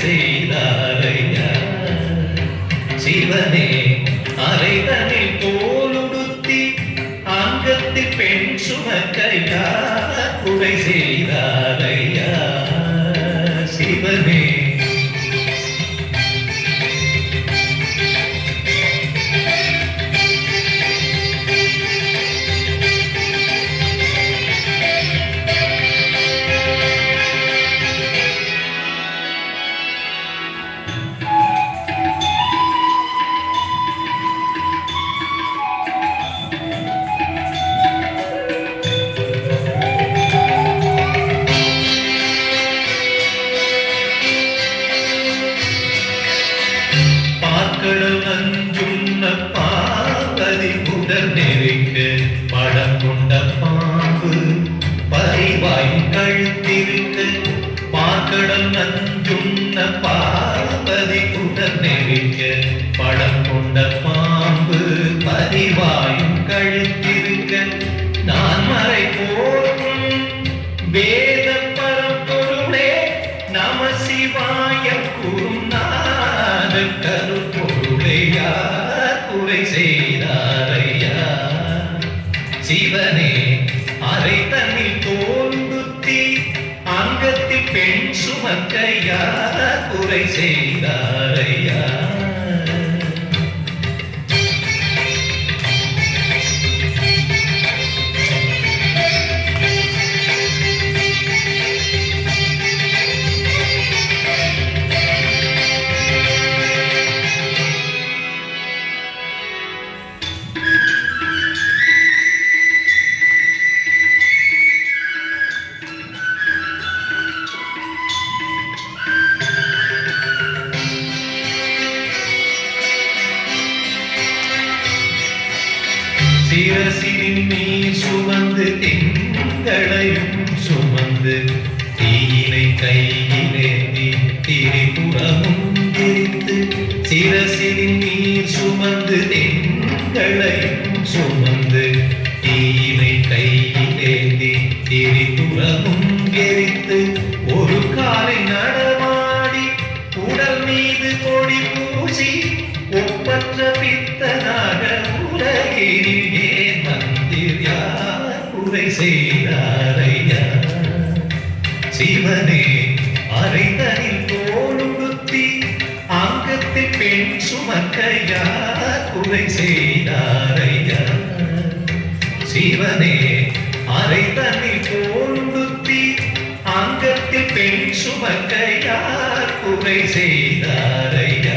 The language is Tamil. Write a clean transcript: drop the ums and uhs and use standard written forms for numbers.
செய்தாரையா சிவனே அரைதனில் தோலுடுத்தி அங்கத்தில் பெண் சுமக்கையா குறை செய்தாரையா சிவனே கடல் நஞ்சுண்ண பார்வதி புடர் நெறிக்க படம் கொண்ட பாம்பு பரிவாய் கழுத்திருக்க பார்க்கடல் நஞ்சுண்ண பார்வதி புடர் நெறிக்க படம் கொண்ட பாம்பு பரிவாயும் கழுத்திருக்க நான் மறை போற்றும் வேத பரம்பொருளே நம சிவாய குருநாத கருப்பொருளையா குறை செய்தாரையா சிவனே அரை தன்னில் தோன்றுத்தி அங்கத்தில் பெண் சுமக்கையா குறை செய்தாரையா சிரசின் நீர் சுமந்து திங்களையும் சுமந்து தீயினை கையிலேந்தி திரிபுரமும் எரித்து சிரசின் நீர் சுமந்து திங்களையும் சுமந்து தீயினை கையிலேந்தி திரிபுரமும் எரித்து ஒரு காலை நடமாடி உடல் மீது கொடி பூசி ஒப்பற்ற பித்தனாக உலகினில் ஏன் வந்தீர் யார் குறை செய்தாரையா சிவனே அரைதனில் தோலுடுத்தி அங்கத்தில் பெண் சுமக்கையா குறை செய்தாரையா சிவனே அரைதனில் தோலுடுத்தி அங்கத்தில் பெண் சுமக்கையா குறை செய்தாரையா